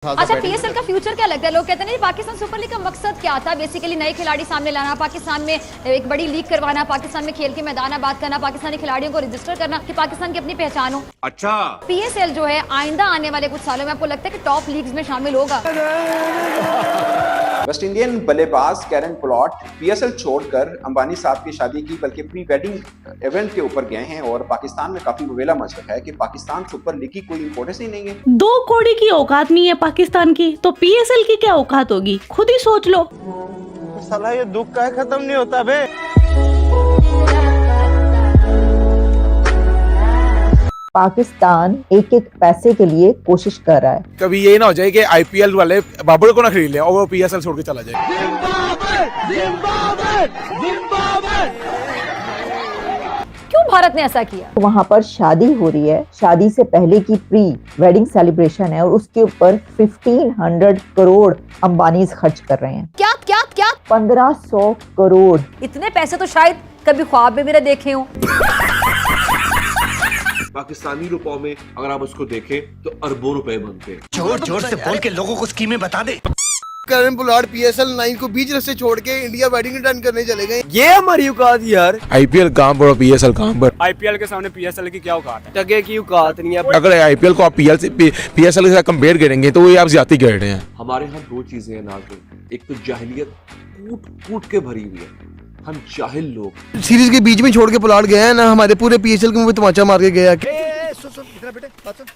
अच्छा, पीएसएल का फ्यूचर क्या लगता है? लोग कहते हैं पाकिस्तान सुपर लीग का मकसद क्या था? बेसिकली नए खिलाड़ी सामने लाना, पाकिस्तान में एक बड़ी लीग करवाना, पाकिस्तान में खेल के मैदान आबाद करना, पाकिस्तानी खिलाड़ियों को रजिस्टर करना कि पाकिस्तान की अपनी पहचान हो। अच्छा, पीएसएल जो है आइंदा आने वाले कुछ सालों में आपको लगता है कि टॉप लीग्स में शामिल होगा? वेस्ट इंडियन बल्लेबाज कैरन पोलार्ड पीएसएल छोड़कर अंबानी साहब की शादी की बल्कि प्री वेडिंग इवेंट के ऊपर गए हैं और पाकिस्तान में काफी वेला मच रखा है कि पाकिस्तान सुपर लीग की कोई इंपॉर्टेंस ही नहीं है। 2 कौड़ी की औकात नहीं है पाकिस्तान की, तो पीएसएल की क्या औकात होगी? खुद ही सोच लो। साला ये दुख का खत्म नहीं होता बे। पाकिस्तान एक एक पैसे के लिए कोशिश कर रहा है। कभी ये ना हो जाए कि आईपीएल वाले बाबर को ना खरीद ले और वो पीएसएल छोड़ के चला जाए। क्यों भारत ने ऐसा किया? वहाँ पर शादी हो रही है, शादी से पहले की प्री वेडिंग सेलिब्रेशन है और उसके ऊपर 1500 करोड़ अंबानी खर्च कर रहे हैं। क्या क्या क्या? 1500 करोड़। इतने पैसे तो शायद कभी ख्वाब में भी ना देखे हों। पाकिस्तानी रुपयों में अगर आप उसको देखें तो अरबों रुपए बनते हैं। जोर जोर से बोल के लोगों को स्कीमें बता दे। कैरन पोलार्ड पीएसएल 9 को बीच रास्ते छोड़ के इंडिया बैडमिंटन करने चले गए। ये हमारी औकात यार। आईपीएल कहां पर और पीएसएल कहां पर? आईपीएल के सामने पीएसएल की क्या औकात है? टके की औकात नहीं है। अगर आईपीएल को आप पीएसएल के साथ कंपेयर करेंगे तो ये आप ज्यादा कर रहे हैं। हमारे यहाँ दो चीजें हैं नाज़रीन, एक तो जाहिलियत कूट कूट के भरी हुई है, हम जाहिल लोग। सीरीज के बीच में छोड़ के पोलार्ड गया है ना, हमारे पूरे पीएसएल को तमाचा मार के गया। सुन इधर बेटे बात सुन।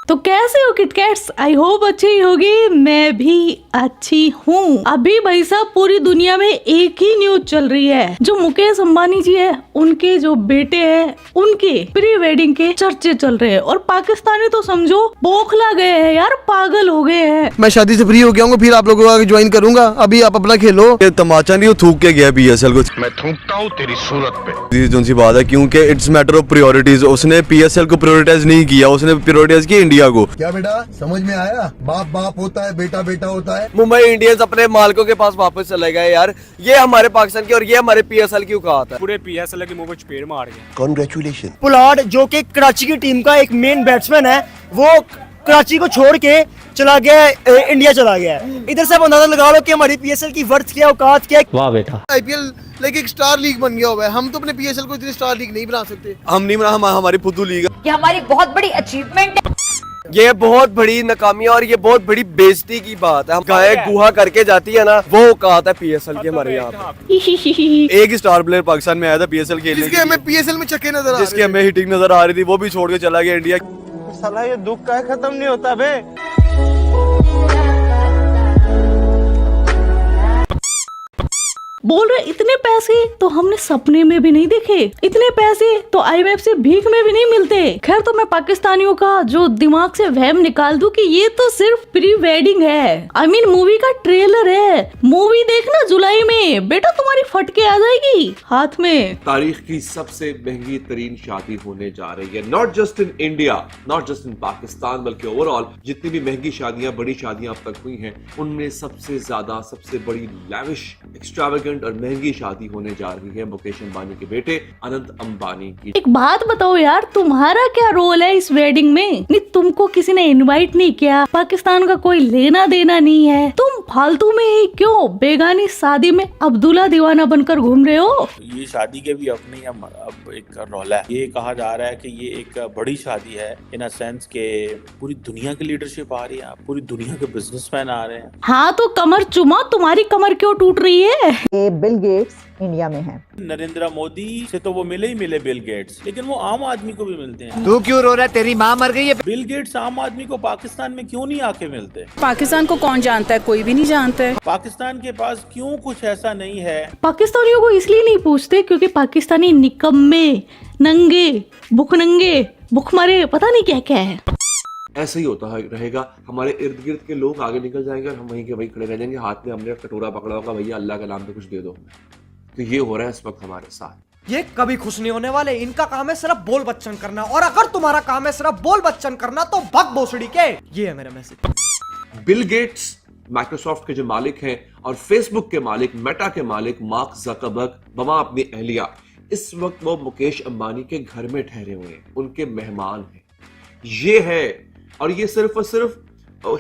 तो कैसे हो किटकैट्स? आई होप अच्छी ही होगी। मैं भी अच्छी हूँ। अभी भाई साहब पूरी दुनिया में एक ही न्यूज चल रही है, जो मुकेश अंबानी जी है उनके जो बेटे हैं उनके प्री वेडिंग के चर्चे चल रहे हैं और पाकिस्तानी तो समझो बौखला गए हैं यार, पागल हो गए हैं। मैं शादी से फ्री हो गया हूँ, फिर आप लोगों को ज्वाइन करूंगा। अभी आप अपना खेलो। ये तमाचा नहीं, वो थूक के गया पीएसएल को। मैं थूकता हूँ तेरी सूरत पे। ये जोन सी बात है, क्योंकि इट्स मैटर ऑफ प्रायोरिटीज। उसने पीएसएल को प्रायोरिटाइज नहीं किया, उसने प्रायोरिटाइज किया इंडिया को। क्या बेटा समझ में आया? बाप बाप होता है, बेटा बेटा होता है। मुंबई इंडियंस अपने मालिकों के पास वापस चले गए यार। ये हमारे पाकिस्तान की और ये हमारे पीएसएल की औकात है। पूरे पीएसएल के मुंह पे चपेट मार गए। कांग्रेचुलेशन। पोलार्ड जो कि कराची की टीम का एक मेन बैट्समैन है, वो कराची को छोड़ के चला गया, इंडिया चला गया। इधर से आप अंदाजा लगा लो कि हमारी पीएसएल की वर्थ क्या, औकात क्या। वाह बेटा, आईपीएल लाइक एक स्टार लीग बन गया हुआ है। हम तो अपने पीएसएल को इतनी स्टार लीग नहीं बना सकते। हम नहीं बना, हमारी फुद्दू लीग। ये हमारी बहुत बड़ी अचीवमेंट है। ये बहुत बड़ी नाकामी और ये बहुत बड़ी बेइज्जती की बात है। गाय गुहा करके जाती है ना, वो औकात है पीएसएल की हमारे यहाँ पे। एक ही स्टार प्लेयर पाकिस्तान में आया था पीएसएल खेलने, जिसके हमें पीएसएल में छक्के नजर आ रहे थे, जिसकी हमें हिटिंग नजर आ रही थी, वो भी छोड़ के चला गया इंडिया। साला ये दुख का खत्म नहीं होता बे। बोल रहे इतने पैसे तो हमने सपने में भी नहीं देखे, इतने पैसे तो आईएमएफ से भीख में भी नहीं मिलते। खैर, तो मैं पाकिस्तानियों का जो दिमाग से वहम निकाल दूं कि ये तो सिर्फ प्री वेडिंग है। I mean, मूवी का ट्रेलर है। मूवी देखना जुलाई में, बेटा तुम्हारी फटके आ जाएगी हाथ में। तारीख की सबसे महंगी तरीन शादी होने जा रही है, not just in India, not just in Pakistan, बल्कि ओवरऑल जितनी भी महंगी शादियां, बड़ी शादियां अब तक हुई हैं, उनमें सबसे ज्यादा, सबसे बड़ी लैविश, एक्स्ट्रावेगेंट और महंगी शादी होने जा रही है मुकेश अंबानी के बेटे अनंत अंबानी की। एक बात बताओ यार, तुम्हारा क्या रोल है इस वेडिंग में? नहीं, तुमको किसी ने इनवाइट नहीं किया, पाकिस्तान का कोई लेना देना नहीं है, तुम फालतू में ही क्यों बेगानी शादी में अब्दुल्ला दीवाना बनकर घूम रहे हो? ये शादी के भी अपनी अब एक रौला है। ये कहा जा रहा है कि ये एक बड़ी शादी है इन अ सेंस के पूरी दुनिया की लीडरशिप आ रही है, पूरी दुनिया के बिजनेसमैन आ रहे हैं। हाँ तो कमर चुमा, तुम्हारी कमर क्यों टूट रही है? बिल गेट्स इंडिया में है। नरेंद्र मोदी से तो वो मिले बिल गेट्स, लेकिन वो आम आदमी को भी मिलते हैं। तू क्यों रो रहा है? तेरी माँ मर गई है। बिल गेट्स आम आदमी को पाकिस्तान में क्यों नहीं आके मिलते? पाकिस्तान को कौन जानता है? कोई भी नहीं जानता है। पाकिस्तान के पास क्यों कुछ ऐसा नहीं है? पाकिस्तानियों को इसलिए नहीं पूछते क्योंकि पाकिस्तानी निकम्मे, नंगे, भुखनंगे, भुखमरे, पता नहीं क्या क्या है। ऐसा ही होता रहेगा, हमारे इर्द गिर्द के लोग आगे निकल जाएंगे और हम वहीं के वहीं खड़े रह जाएंगे, हाथ में हमने कटोरा पकड़ा होगा, भैया अल्लाह के नाम पे कुछ दे दो। तो ये हो रहा है इस वक्त हमारे साथ। ये कभी खुश नहीं होने वाले। इनका काम है सिर्फ बोल बच्चन करना, और अगर तुम्हारा काम है सिर्फ बोल बच्चन करना तो भग भोसड़ी के। ये है मेरा मैसेज। बिल गेट्स माइक्रोसॉफ्ट के जो मालिक हैं और फेसबुक के मालिक, मेटा के मालिक मार्क जकरबर्ग, बमा अपनी अहलिया, इस वक्त वो मुकेश अंबानी के घर में ठहरे हुए हैं, उनके मेहमान हैं। ये है, और ये सिर्फ और सिर्फ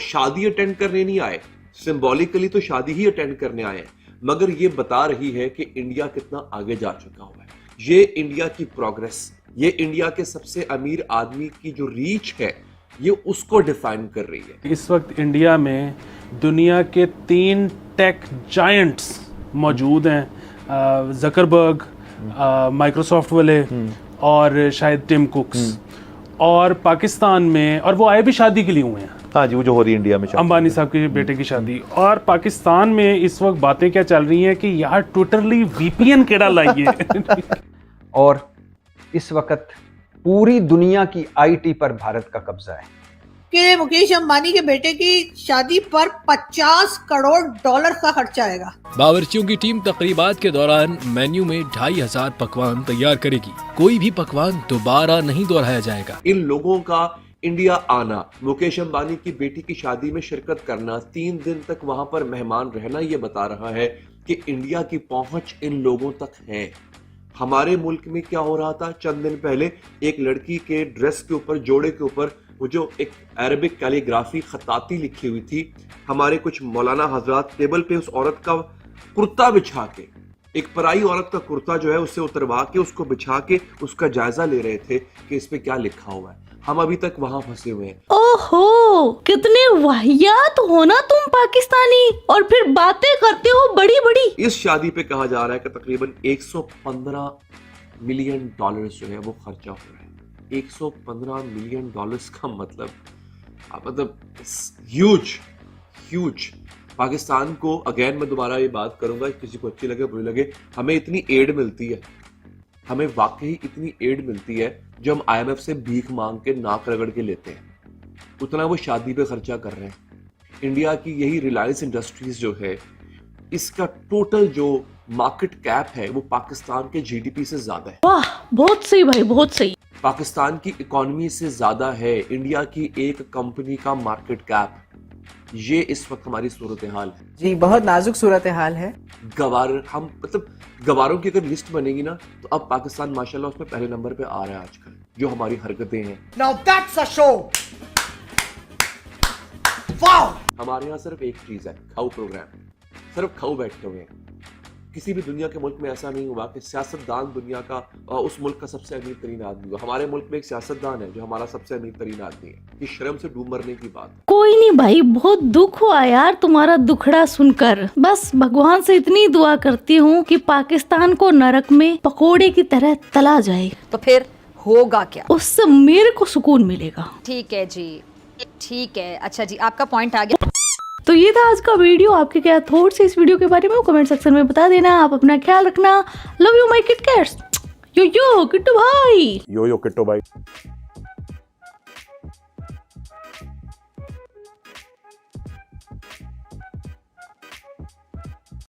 शादी अटेंड करने नहीं आए, सिंबॉलिकली तो शादी ही अटेंड करने आए हैं, मगर ये बता रही है कि इंडिया कितना आगे जा चुका हुआ है। ये इंडिया की प्रोग्रेस, ये इंडिया के सबसे अमीर आदमी की जो रीच है, ये उसको डिफाइन कर रही है। इस वक्त इंडिया में दुनिया के 3 टेक जायंट्स मौजूद हैं, जकरबर्ग, माइक्रोसॉफ्ट वाले और शायद टिम कुक्स, और पाकिस्तान में, और वो आए भी शादी के लिए हुए हैं। हाँ जी, वो जो हो रही है इंडिया में अंबानी साहब के बेटे की शादी। और पाकिस्तान में इस वक्त बातें क्या चल रही हैं कि यार टोटली वीपीएन केड़ा लाइए। और इस वक्त पूरी दुनिया की आईटी पर भारत का कब्जा है कि मुकेश अंबानी के बेटे की शादी पर 50 करोड़ डॉलर का खर्चा आएगा। बावर्चियों की टीम तकरीबात के दौरान मेन्यू में 2500 पकवान तैयार करेगी। कोई भी पकवान दोबारा नहीं दोहराया जाएगा। इन लोगों का इंडिया आना, मुकेश अंबानी की बेटी की शादी में शिरकत करना, 3 दिन तक वहां पर मेहमान रहना, ये बता रहा है कि इंडिया की पहुंच इन लोगों तक है। हमारे मुल्क में क्या हो रहा था चंद दिन पहले, एक लड़की के ड्रेस के ऊपर, जोड़े के ऊपर वो जो एक अरबिक कैलीग्राफी खताती लिखी हुई थी, हमारे कुछ मौलाना हजरात टेबल पे उस औरत का कुर्ता बिछा के, एक पराई औरत का कुर्ता जो है उससे उतरवा के उसको बिछा के उसका जायजा ले रहे थे कि इस पे क्या लिखा हुआ है। हम अभी तक वहां फंसे हुए हैं। ओहो, कितने वाहियात हो ना तुम पाकिस्तानी, और फिर बातें करते हो बड़ी बड़ी। इस शादी पे कहा जा रहा है कि तकरीबन 115 मिलियन डॉलर जो है वो खर्चा हो रहा है। 115 मिलियन डॉलर्स का मतलब ह्यूज। पाकिस्तान को, अगेन मैं दोबारा ये बात करूंगा, किसी को अच्छी लगे बुरी लगे, हमें इतनी एड मिलती है, हमें वाकई इतनी एड मिलती है जो हम IMF से भीख मांग के नाक रगड़ के लेते हैं, उतना वो शादी पे खर्चा कर रहे हैं। इंडिया की यही रिलायंस इंडस्ट्रीज जो है, इसका टोटल जो मार्केट कैप है वो पाकिस्तान के GDP से ज्यादा है। वाह, बहुत सही भाई, बहुत सही। पाकिस्तान की इकोनॉमी से ज्यादा है इंडिया की एक कंपनी का मार्केट कैप। ये इस वक्त हमारी सूरत हाल है जी, बहुत नाजुक सूरत हाल है। गवारों की अगर लिस्ट बनेगी ना, तो अब पाकिस्तान माशाल्लाह उसमें पहले नंबर पे आ रहा है आजकल, जो हमारी हरकतें हैं। Now that's a show. Wow. हमारे यहाँ सिर्फ एक चीज है, खाऊ प्रोग्राम। सिर्फ खाऊ बैठे हुए हैं। किसी भी दुनिया के मुल्क में ऐसा नहीं हुआ कि सियासतदान दुनिया का उस मुल्क का सबसे अमीर तरीन आदमी हुआ। हमारे मुल्क में एक सियासतदान है जो हमारा सबसे अमीर तरीन आदमी है। ये शर्म से डूब मरने की बात है। कोई नहीं भाई, बहुत दुख हुआ यार तुम्हारा दुखड़ा सुनकर। बस भगवान से इतनी दुआ करती हूँ कि पाकिस्तान को नरक में पकोड़े की तरह तला जाए, तो फिर होगा क्या? उससे मेरे को सुकून मिलेगा। ठीक है जी, ठीक है। अच्छा जी, आपका पॉइंट आ गया। तो ये था आज का वीडियो। आपके क्या थॉट्स है इस वीडियो के बारे में, कमेंट सेक्शन में बता देना। आप अपना ख्याल रखना। Love you my kit cats. Yo Kittu भाई। यो किट्टू भाई।